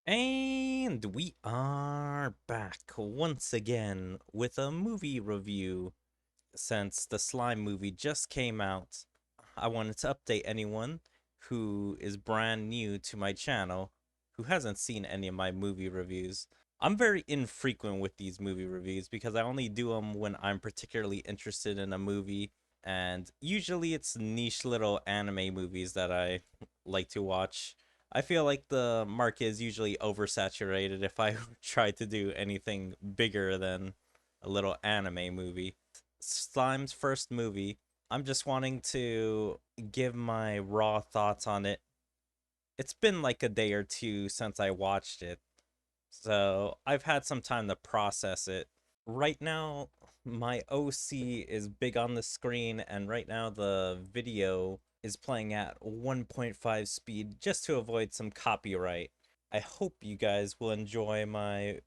And we are back once again with a movie review. Since the Slime movie just came out, I wanted to update anyone who is brand new to my channel who hasn't seen any of my movie reviews. I'm very infrequent with these movie reviews because I only do them when I'm particularly interested in a movie, and usually it's niche little anime movies that I like to watch. I feel like the market is usually oversaturated if I try to do anything bigger than a little anime movie. Slime's first movie, I'm just wanting to give my raw thoughts on it. It's been like a day or two since I watched it, so I've had some time to process it. Right now, my OC is big on the screen, and right now the video is playing at 1.5 speed just to avoid some copyright. I hope you guys will enjoy my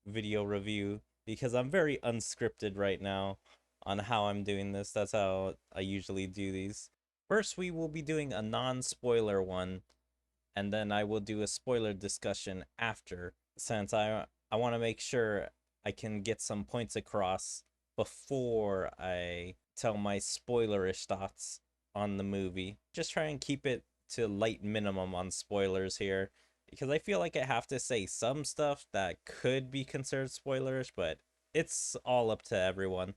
video review because I'm very unscripted right now on how I'm doing this. That's how I usually do these. First, we will be doing a non-spoiler one, and then I will do a spoiler discussion after, since I want to make sure I can get some points across before I tell my spoilerish thoughts on the movie. Just try and keep it to light minimum on spoilers here, because I feel like I have to say some stuff that could be considered spoilerish, but it's all up to everyone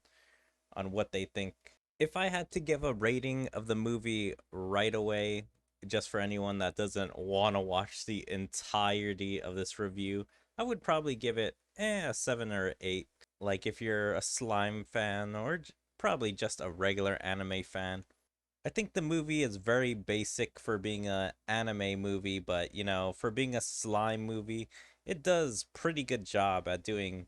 on what they think. If I had to give a rating of the movie right away, just for anyone that doesn't want to watch the entirety of this review, I would probably give it a 7 or 8. Like if you're a slime fan or probably just a regular anime fan. I think the movie is very basic for being a anime movie, but for being a slime movie, it does pretty good job at doing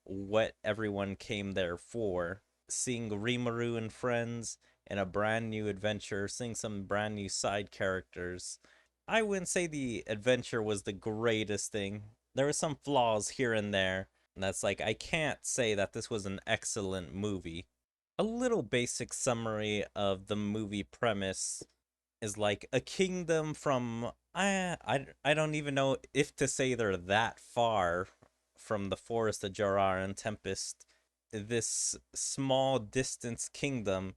what everyone came there for. Seeing Rimuru and friends in a brand new adventure, seeing some brand new side characters. I wouldn't say the adventure was the greatest thing. There were some flaws here and there. And that's like, I can't say that this was an excellent movie. A little basic summary of the movie premise is like a kingdom from I don't even know if to say they're that far from the forest of Jorar and Tempest. This small distance kingdom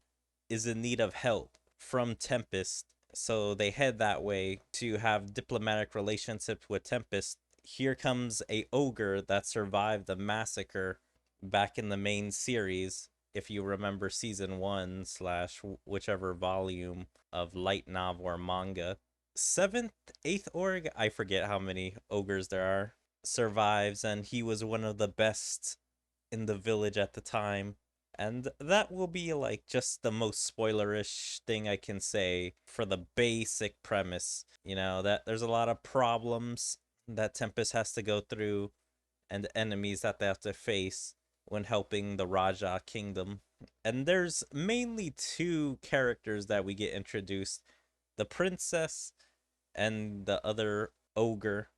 is in need of help from Tempest, so they head that way to have diplomatic relationships with Tempest. Here comes a ogre that survived the massacre back in the main series, if you remember season one slash whichever volume of light novel or manga. Seventh, eighth org, I forget how many ogres there are, survives, and he was one of the best in the village at the time. And that will be like just the most spoilerish thing I can say for the basic premise. That there's a lot of problems that Tempest has to go through and enemies that they have to face when helping the Raja Kingdom. And there's mainly two characters that we get introduced: the princess and the other ogre,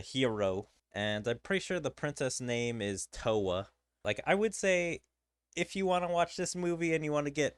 hero. And I'm pretty sure the princess name is Toa. Like, I would say if you want to watch this movie and you want to get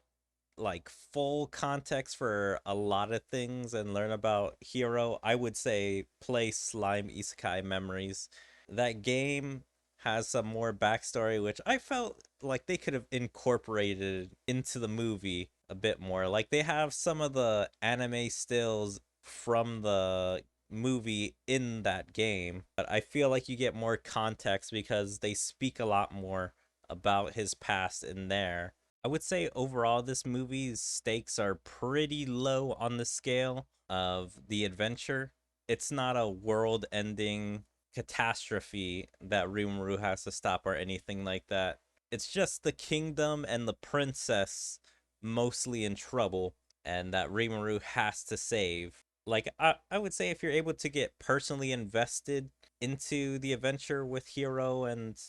like full context for a lot of things and learn about Hero, I would say play Slime Isekai Memories. That game has some more backstory, which I felt like they could have incorporated into the movie a bit more. Like they have some of the anime stills from the movie in that game, but I feel like you get more context because they speak a lot more about his past in there. I would say overall, this movie's stakes are pretty low on the scale of the adventure. It's not a world ending catastrophe that Rimuru has to stop or anything like that. It's just the kingdom and the princess mostly in trouble and that Rimuru has to save. Like, I would say if you're able to get personally invested into the adventure with Hero and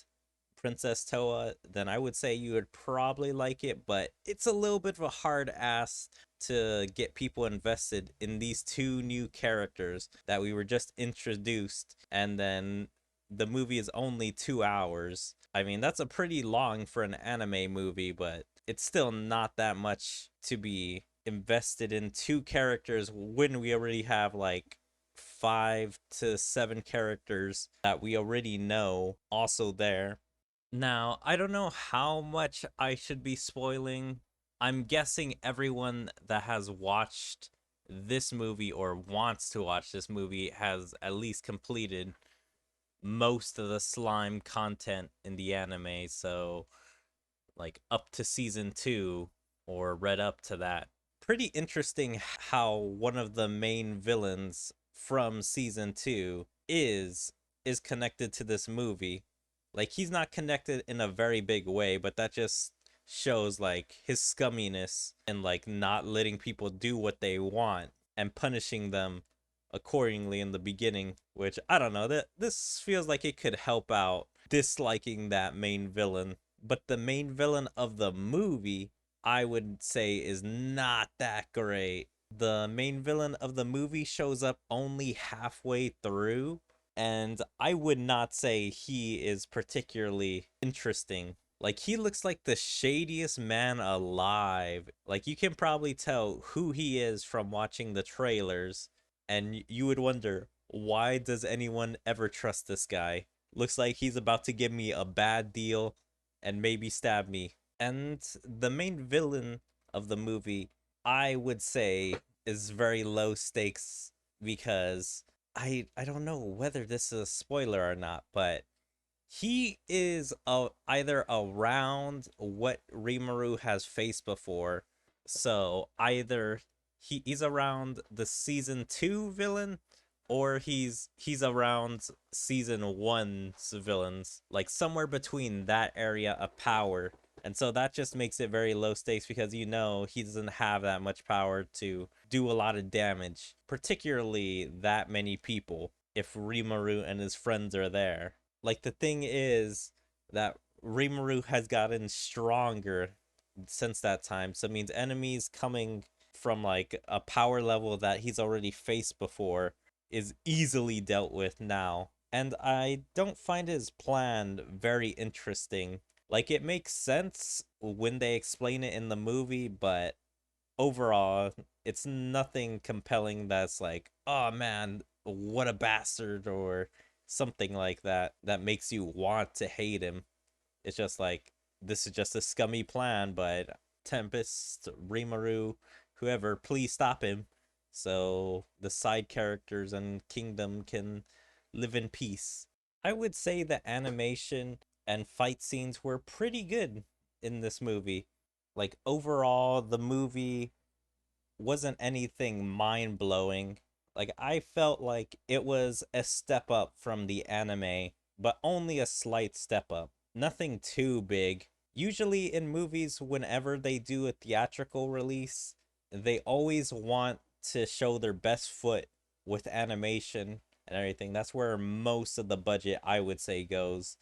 Princess Toa, then I would say you would probably like it, but it's a little bit of a hard ass to get people invested in these two new characters that we were just introduced, and then the movie is only 2 hours. I mean, that's a pretty long for an anime movie, but it's still not that much to be invested in two characters when we already have like 5 to 7 characters that we already know also there. Now, I don't know how much I should be spoiling. I'm guessing everyone that has watched this movie or wants to watch this movie has at least completed most of the slime content in the anime, so like up to season 2 or read up to that. Pretty interesting how one of the main villains from season 2 is connected to this movie. Like he's not connected in a very big way, but that just shows like his scumminess and like not letting people do what they want and punishing them accordingly in the beginning, which I don't know, that this feels like it could help out disliking that main villain. But the main villain of the movie, I would say, is not that great. The main villain of the movie shows up only halfway through, and I would not say he is particularly interesting. Like, he looks like the shadiest man alive. Like, you can probably tell who he is from watching the trailers, and you would wonder, why does anyone ever trust this guy? Looks like he's about to give me a bad deal and maybe stab me. And the main villain of the movie, I would say, is very low stakes because I don't know whether this is a spoiler or not, but he is either around what Rimuru has faced before. So either he's around the season 2 villain, or he's around season 1's villains, like somewhere between that area of power. And so that just makes it very low stakes because you know he doesn't have that much power to do a lot of damage, particularly that many people if Rimuru and his friends are there. Like, the thing is that Rimuru has gotten stronger since that time, so it means enemies coming from like a power level that he's already faced before is easily dealt with now. And I don't find his plan very interesting. Like, it makes sense when they explain it in the movie, but overall, it's nothing compelling that's like, oh man, what a bastard, or something like that that makes you want to hate him. It's just like, this is just a scummy plan, but Tempest, Rimuru, whoever, please stop him so the side characters and kingdom can live in peace. I would say the animation and fight scenes were pretty good in this movie. Like, overall, the movie wasn't anything mind blowing. Like, I felt like it was a step up from the anime, but only a slight step up. Nothing too big. Usually in movies, whenever they do a theatrical release, they always want to show their best foot with animation and everything. That's where most of the budget, I would say, goes,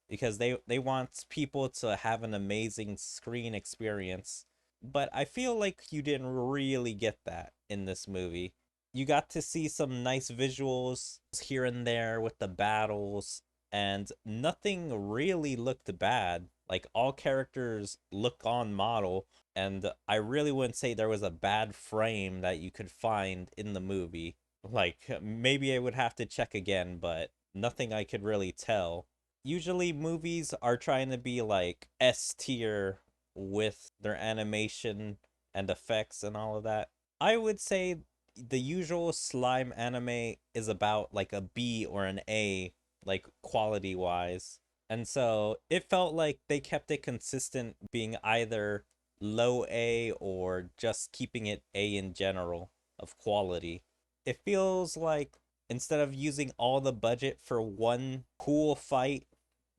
because they want people to have an amazing screen experience. But I feel like you didn't really get that in this movie. You got to see some nice visuals here and there with the battles, and nothing really looked bad. Like, all characters look on model, and I really wouldn't say there was a bad frame that you could find in the movie. Like, maybe I would have to check again, but nothing I could really tell. Usually movies are trying to be like S tier with their animation and effects and all of that. I would say the usual slime anime is about like a B or an A, like quality wise. And so it felt like they kept it consistent being either low A or just keeping it A in general of quality. It feels like instead of using all the budget for one cool fight,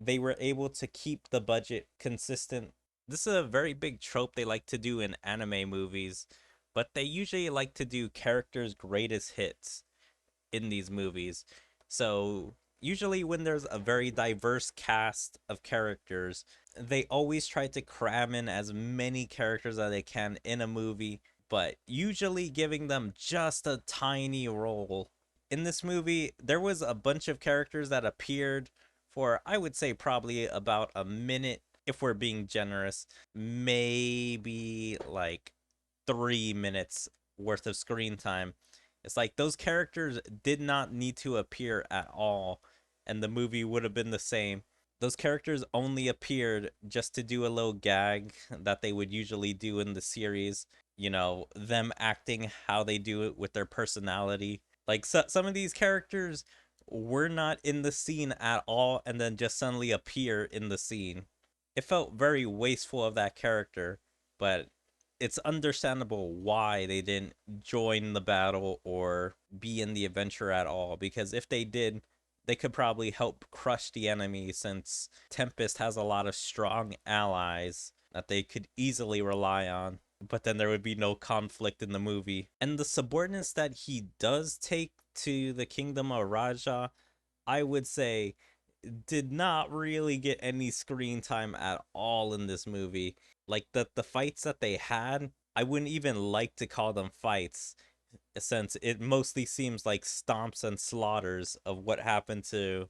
they were able to keep the budget consistent. This is a very big trope they like to do in anime movies, but they usually like to do characters' greatest hits in these movies. So, usually when there's a very diverse cast of characters, they always try to cram in as many characters as they can in a movie, but usually giving them just a tiny role. In this movie, there was a bunch of characters that appeared for, I would say, probably about a minute, if we're being generous, maybe like 3 minutes worth of screen time. It's like those characters did not need to appear at all, and the movie would have been the same. Those characters only appeared just to do a little gag that they would usually do in the series. Them acting how they do it with their personality. Like some of these characters were not in the scene at all and then just suddenly appear in the scene. It felt very wasteful of that character, but it's understandable why they didn't join the battle or be in the adventure at all, because if they did, they could probably help crush the enemy, since Tempest has a lot of strong allies that they could easily rely on. But then there would be no conflict in the movie. And the subordinates that he does take to the kingdom of Raja, I would say, did not really get any screen time at all in this movie. Like the fights that they had, I wouldn't even like to call them fights, since it mostly seems like stomps and slaughters of what happened to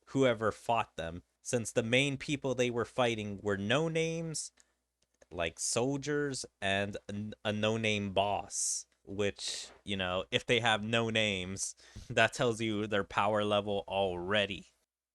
whoever fought them. Since the main people they were fighting were no names, like soldiers, and a no name boss. Which, if they have no names, that tells you their power level already.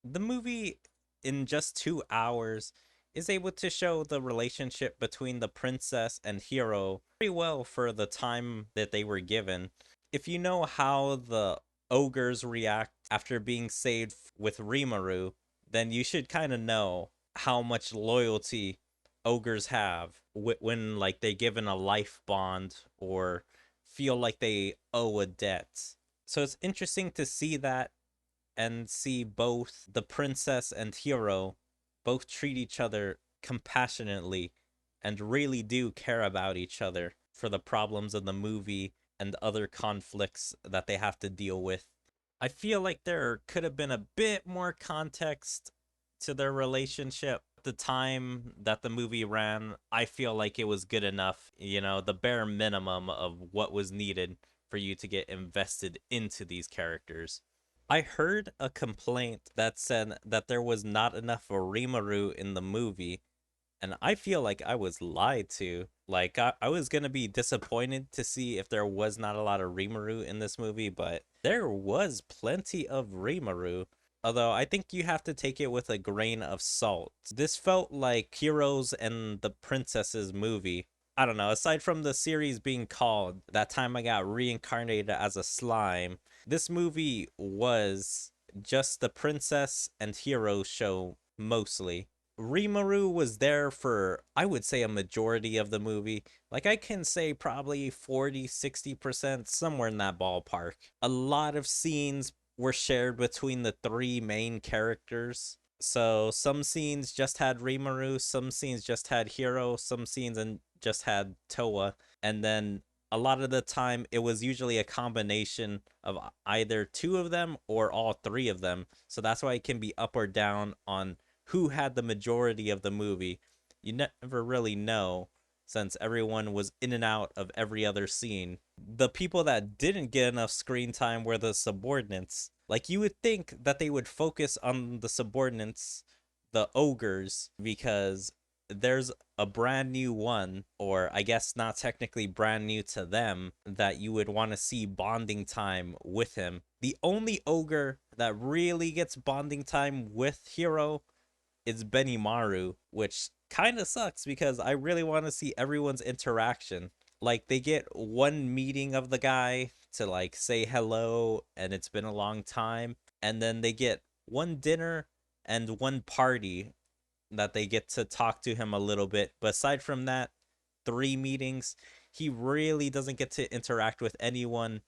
The movie, in just 2 hours, is able to show the relationship between the princess and hero very well for the time that they were given. If you know how the ogres react after being saved with Rimaru, then you should kind of know how much loyalty ogres have when like they given a life bond or feel like they owe a debt. So it's interesting to see that, and see both the princess and hero both treat each other compassionately and really do care about each other for the problems of the movie and other conflicts that they have to deal with. I feel like there could have been a bit more context to their relationship. The time that the movie ran, I feel like it was good enough, the bare minimum of what was needed for you to get invested into these characters. I heard a complaint that said that there was not enough Rimaru in the movie, and I feel like I was lied to. Like, I was gonna be disappointed to see if there was not a lot of Rimaru in this movie, but there was plenty of Rimaru. Although I think you have to take it with a grain of salt. This felt like Heroes and the Princesses movie. I don't know, aside from the series being called That Time I Got Reincarnated as a Slime, this movie was just the princess and hero show mostly. Rimaru was there for, I would say, a majority of the movie. Like, I can say probably 40-60%, somewhere in that ballpark. A lot of scenes were shared between the three main characters. So some scenes just had Rimaru, some scenes just had Hiro, some scenes and just had Toa, and then a lot of the time it was usually a combination of either two of them or all three of them. So that's why it can be up or down on who had the majority of the movie. You never really know, since everyone was in and out of every other scene. The people that didn't get enough screen time were the subordinates. Like, you would think that they would focus on the subordinates, the ogres, because there's a brand new one, or I guess not technically brand new to them, that you would want to see bonding time with him. The only ogre that really gets bonding time with Hiro is Benimaru, which kind of sucks because I really want to see everyone's interaction. Like, they get one meeting of the guy to like say hello and it's been a long time, and then they get one dinner and one party that they get to talk to him a little bit. But aside from that, 3 meetings, he really doesn't get to interact with anyone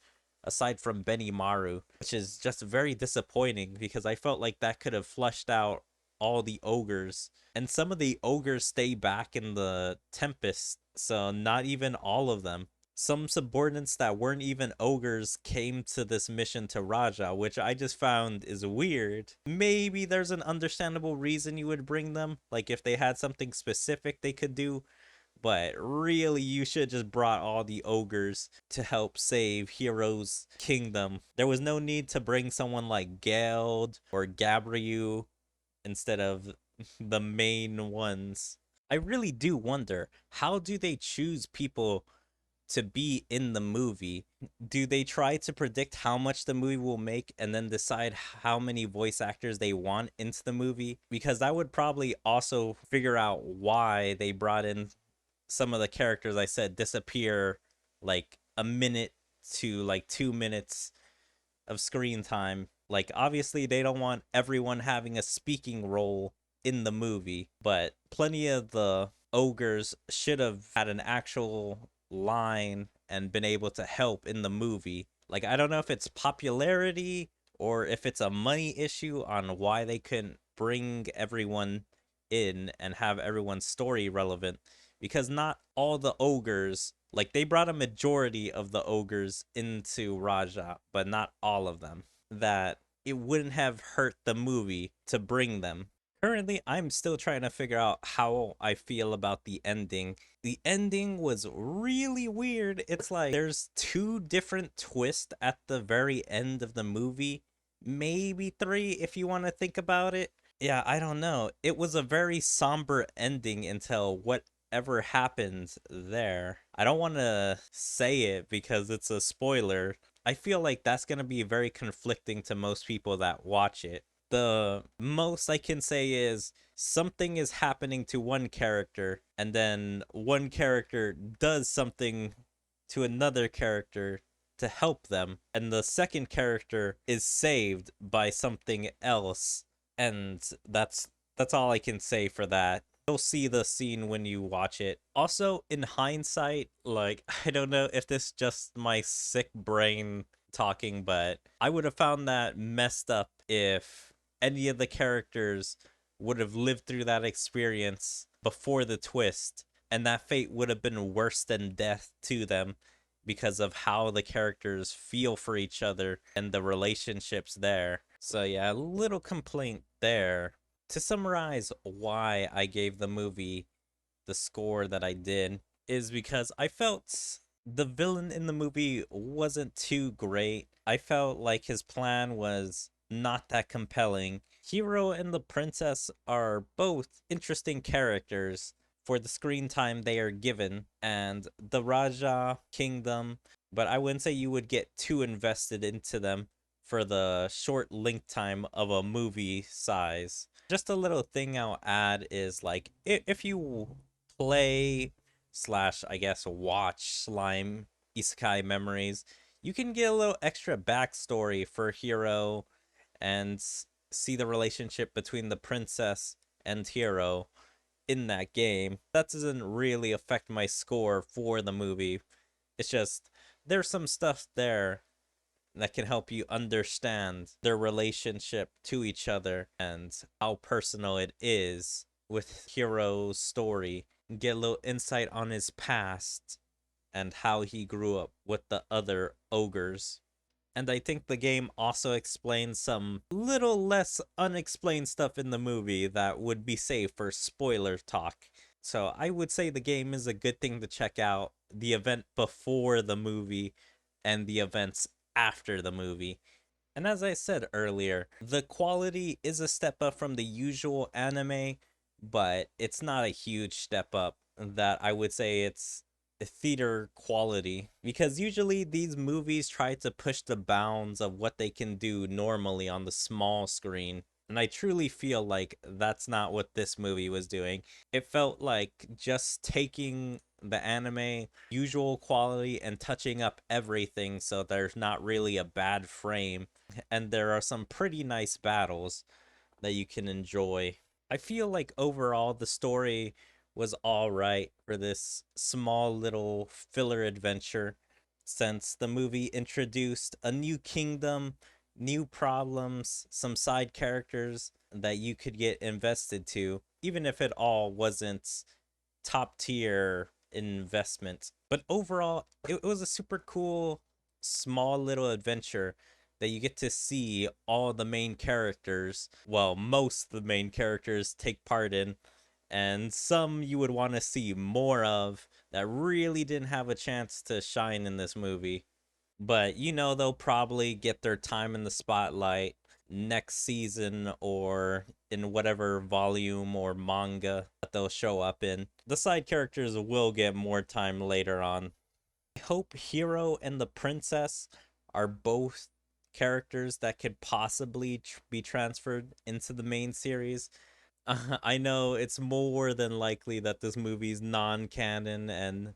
aside from Benimaru, which is just very disappointing because I felt like that could have flushed out all the ogres. And some of the ogres stay back in the Tempest, so not even all of them. Some subordinates that weren't even ogres came to this mission to Raja, which I just found is weird. Maybe there's an understandable reason you would bring them, like if they had something specific they could do, but really you should just brought all the ogres to help save Hero's kingdom. There was no need to bring someone like Geld or Gabriel instead of the main ones. I really do wonder, how do they choose people to be in the movie, do they try to predict how much the movie will make and then decide how many voice actors they want into the movie? Because that would probably also figure out why they brought in some of the characters I said disappear like a minute to like 2 minutes of screen time. Like, obviously, they don't want everyone having a speaking role in the movie, but plenty of the ogres should have had an actual line and been able to help in the movie. Like, I don't know if it's popularity or if it's a money issue on why they couldn't bring everyone in and have everyone's story relevant, because not all the ogres, like, they brought a majority of the ogres into Raja, but not all of them. That it wouldn't have hurt the movie to bring them. Currently, I'm still trying to figure out how I feel about the ending. The ending was really weird. It's like there's two different twists at the very end of the movie. Maybe three if you want to think about it. Yeah, I don't know. It was a very somber ending until whatever happened there. I don't want to say it because it's a spoiler. I feel like that's going to be very conflicting to most people that watch it. The most I can say is something is happening to one character, and then one character does something to another character to help them, and the second character is saved by something else, and that's all I can say for that. You'll see the scene when you watch it. Also, in hindsight, like, I don't know if this is just my sick brain talking, but I would have found that messed up if any of the characters would have lived through that experience before the twist, and that fate would have been worse than death to them because of how the characters feel for each other and the relationships there. So yeah, a little complaint there. To summarize why I gave the movie the score that I did is because I felt the villain in the movie wasn't too great. I felt like his plan was not that compelling. Hero and the princess are both interesting characters for the screen time they are given, and the Raja Kingdom, but I wouldn't say you would get too invested into them for the short link time of a movie size. Just a little thing I'll add is like if you play slash I guess watch Slime Isekai Memories, you can get a little extra backstory for Hero and see the relationship between the princess and Hero in that game. That doesn't really affect my score for the movie. It's just there's some stuff there that can help you understand their relationship to each other and how personal it is with Hero's story. Get a little insight on his past and how he grew up with the other ogres. And I think the game also explains some little less unexplained stuff in the movie that would be safe for spoiler talk. So I would say the game is a good thing to check out. The event before the movie and the events after the movie. And as I said earlier, the quality is a step up from the usual anime, but it's not a huge step up that I would say it's theater quality, because usually these movies try to push the bounds of what they can do normally on the small screen, and I truly feel like that's not what this movie was doing. It felt like just taking the anime usual quality and touching up everything so there's not really a bad frame, and there are some pretty nice battles that you can enjoy. I feel like overall the story was all right for this small little filler adventure, since the movie introduced a new kingdom, new problems, some side characters that you could get invested to, even if it all wasn't top tier investment. But overall, it was a super cool, small little adventure that you get to see all the main characters, well, most of the main characters take part in, and some you would want to see more of that really didn't have a chance to shine in this movie. But you know, they'll probably get their time in the spotlight next season or in whatever volume or manga that they'll show up in. The side characters will get more time later on. I hope Hero and the Princess are both characters that could possibly be transferred into the main series. I know it's more than likely that this movie's non-canon and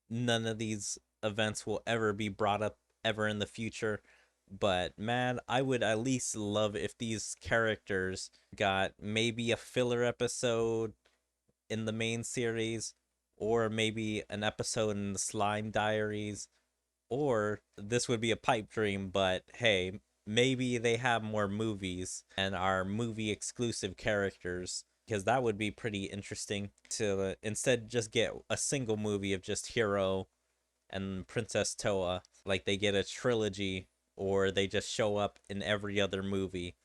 none of these events will ever be brought up ever in the future. But man, I would at least love if these characters got maybe a filler episode in the main series, or maybe an episode in the Slime Diaries, or this would be a pipe dream, but hey, maybe they have more movies and are movie exclusive characters, because that would be pretty interesting to instead just get a single movie of just Hero and Princess Toa. Like they get a trilogy, or they just show up in every other movie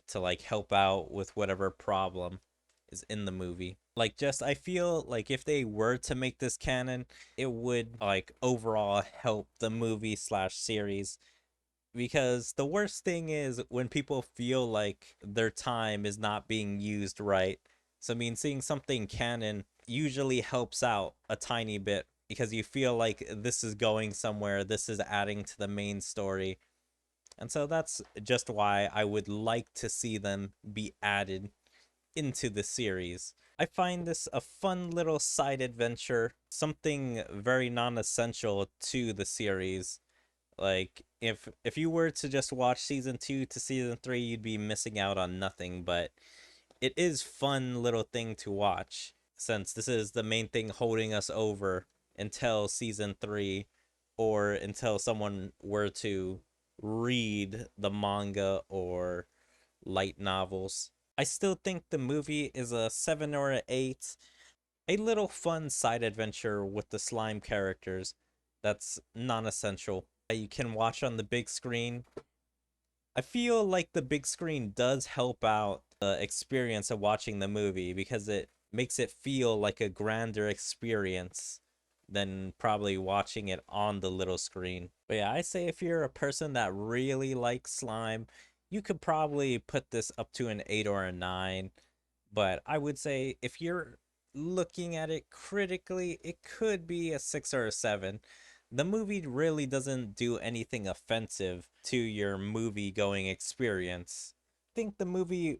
to like help out with whatever problem is in the movie. Like just I feel like if they were to make this canon, it would like overall help the movie slash series, because the worst thing is when people feel like their time is not being used right. So I mean, seeing something canon usually helps out a tiny bit because you feel like this is going somewhere, this is adding to the main story. And so that's just why I would like to see them be added into the series. I find this a fun little side adventure, something very non-essential to the series. Like if you were to just watch season 2 to season 3, you'd be missing out on nothing, but it is fun little thing to watch since this is the main thing holding us over until season 3, or until someone were to read the manga or light novels. I still think the movie is a 7 or an 8. A little fun side adventure with the slime characters that's non essential. You can watch on the big screen. I feel like the big screen does help out the experience of watching the movie because it makes it feel like a grander experience than probably watching it on the little screen. But yeah, I say if you're a person that really likes slime, you could probably put this up to an 8 or a 9. But I would say if you're looking at it critically, it could be a 6 or a 7. The movie really doesn't do anything offensive to your movie going experience. I think the movie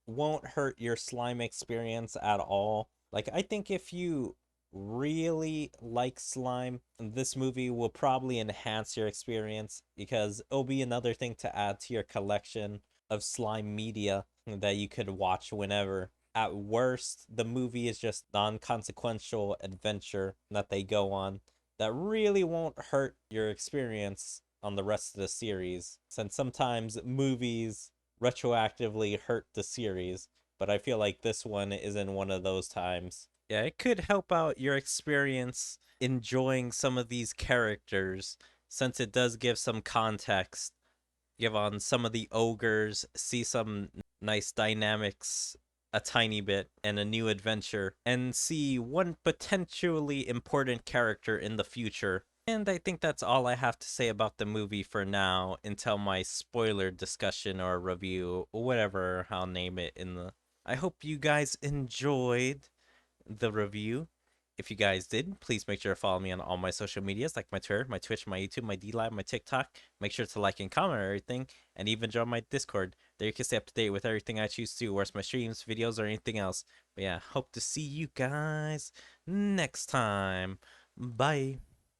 won't hurt your slime experience at all. Like, I think if you really like slime, this movie will probably enhance your experience because it'll be another thing to add to your collection of slime media that you could watch whenever. At worst, the movie is just non-consequential adventure that they go on that really won't hurt your experience on the rest of the series, since sometimes movies retroactively hurt the series, but I feel like this one isn't one of those times. Yeah, it could help out your experience enjoying some of these characters, since it does give some context, give on some of the ogres, see some nice dynamics a tiny bit and a new adventure, and see one potentially important character in the future. And I think that's all I have to say about the movie for now until my spoiler discussion or review, whatever I'll name it in the. I hope you guys enjoyed the review. If you guys did, please make sure to follow me on all my social medias, like my Twitter, my Twitch, my YouTube, my DLive, my TikTok. Make sure to like and comment everything, and even join my Discord. There you can stay up to date with everything I choose to, where's my streams, videos, or anything else. But yeah, hope to see you guys next time. Bye.